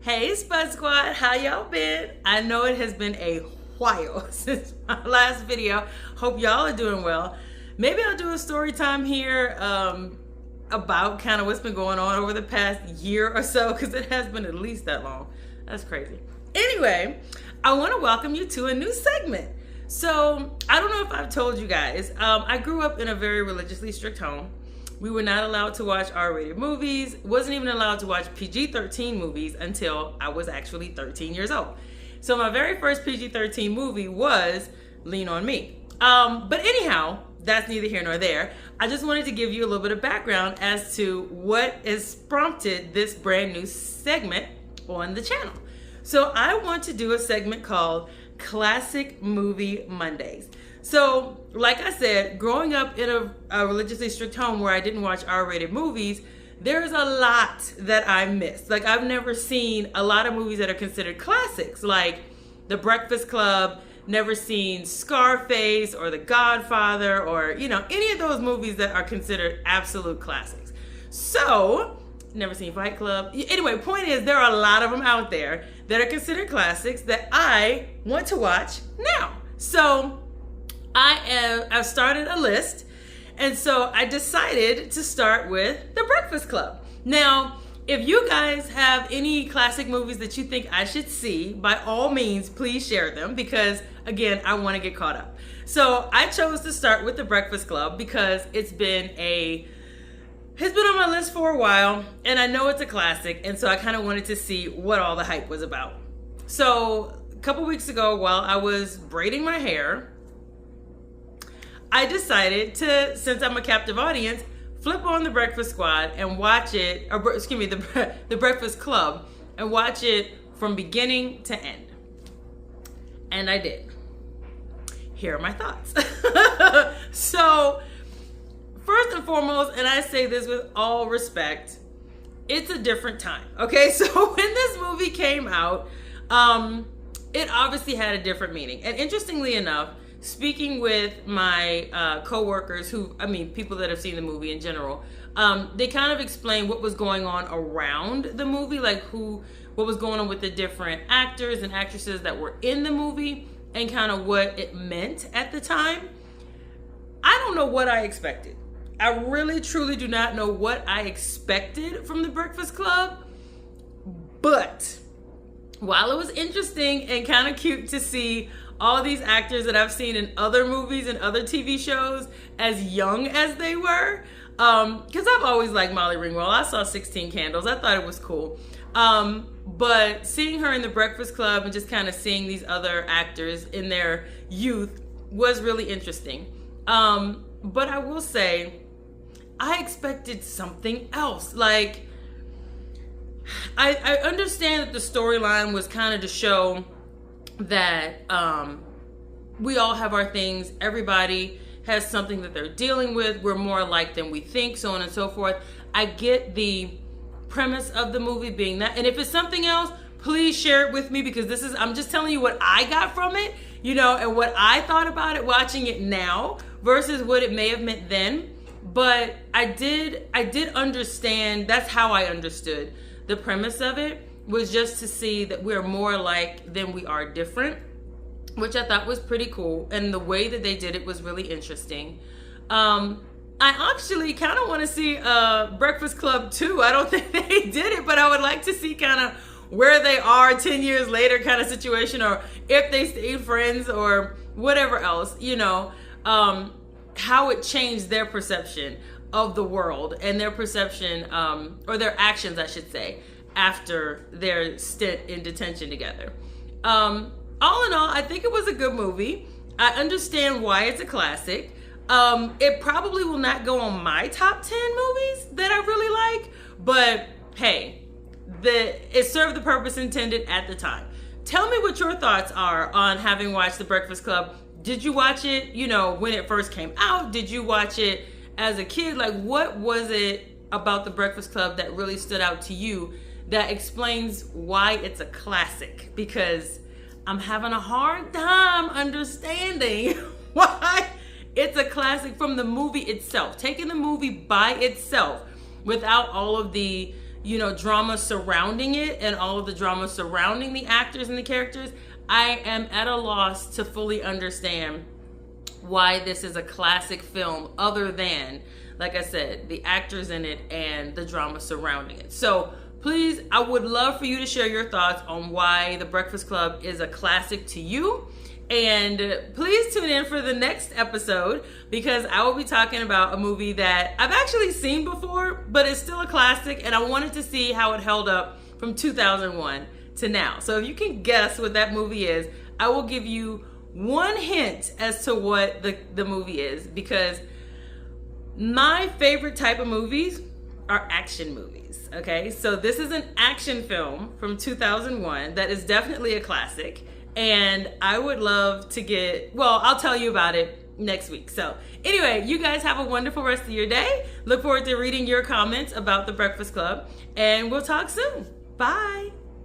Hey Spud Squad, how y'all been? I know it has been a while since my last video. Hope y'all are doing well. Maybe I'll do a story time here about kind of what's been going on over the past year or so, because it has been at least that long. That's crazy. Anyway, I want to welcome you to a new segment. So I don't know if I've told you guys, I grew up in a very religiously strict home. We were not allowed to watch R-rated movies, wasn't even allowed to watch PG-13 movies until I was actually 13 years old. So my very first PG-13 movie was Lean on Me. But anyhow, that's neither here nor there. I just wanted to give you a little bit of background as to what has prompted this brand new segment on the channel. So I want to do a segment called Classic Movie Mondays. So, like I said, growing up in a religiously strict home where I didn't watch R-rated movies, there's a lot that I missed. Like, I've never seen a lot of movies that are considered classics, like The Breakfast Club, never seen Scarface or The Godfather or, any of those movies that are considered absolute classics. So, never seen Fight Club. Anyway, point is, there are a lot of them out there that are considered classics that I want to watch now. So, I've started a list, and so I decided to start with The Breakfast Club. Now, if you guys have any classic movies that you think I should see, by all means, please share them, because again, I want to get caught up. So I chose to start with The Breakfast Club because it's been on my list for a while, and I know it's a classic, and so I kind of wanted to see what all the hype was about. So a couple weeks ago, while I was braiding my hair, I decided to, since I'm a captive audience, flip on The Breakfast Squad and watch it, The Breakfast Club, and watch it from beginning to end. And I did. Here are my thoughts. So, first and foremost, and I say this with all respect, it's a different time. Okay, so when this movie came out, it obviously had a different meaning. And interestingly enough, speaking with my co-workers people that have seen the movie in general, they kind of explained what was going on around the movie, like what was going on with the different actors and actresses that were in the movie and kind of what it meant at the time. I don't know what I expected. I really, truly do not know what I expected from The Breakfast Club, but while it was interesting and kind of cute to see all these actors that I've seen in other movies and other TV shows as young as they were, because I've always liked Molly Ringwald. I saw 16 Candles. I thought it was cool. But seeing her in The Breakfast Club and just kind of seeing these other actors in their youth was really interesting. But I will say, I expected something else. Like, I understand that the storyline was kind of to show that we all have our things. Everybody has something that they're dealing with. We're more alike than we think, so on and so forth. I get the premise of the movie being that. And if it's something else, please share it with me, because I'm just telling you what I got from it, and what I thought about it watching it now versus what it may have meant then. But I did understand, that's how I understood the premise of it, was just to see that we're more alike than we are different, which I thought was pretty cool. And the way that they did it was really interesting. I actually kind of want to see Breakfast Club 2. I don't think they did it, but I would like to see kind of where they are 10 years later kind of situation, or if they stayed friends or whatever else, how it changed their perception of the world and their perception, or their actions, I should say, after their stint in detention together. All in all, I think it was a good movie. I understand why it's a classic. It probably will not go on my top 10 movies that I really like, but hey, it served the purpose intended at the time. Tell me what your thoughts are on having watched The Breakfast Club. Did you watch it, when it first came out? Did you watch it as a kid? Like, what was it about The Breakfast Club that really stood out to you that explains why it's a classic? Because I'm having a hard time understanding why it's a classic from the movie itself. Taking the movie by itself without all of the, drama surrounding it and all of the drama surrounding the actors and the characters, I am at a loss to fully understand why this is a classic film, other than, like I said, the actors in it and the drama surrounding it. So please, I would love for you to share your thoughts on why The Breakfast Club is a classic to you. And please tune in for the next episode, because I will be talking about a movie that I've actually seen before, but it's still a classic, and I wanted to see how it held up from 2001 to now. So if you can guess what that movie is, I will give you one hint as to what the movie is, because my favorite type of movies are action movies. Okay, so this is an action film from 2001 that is definitely a classic, and I would love to I'll tell you about it next week. So anyway, you guys have a wonderful rest of your day. Look forward to reading your comments about The Breakfast Club, and we'll talk soon. Bye.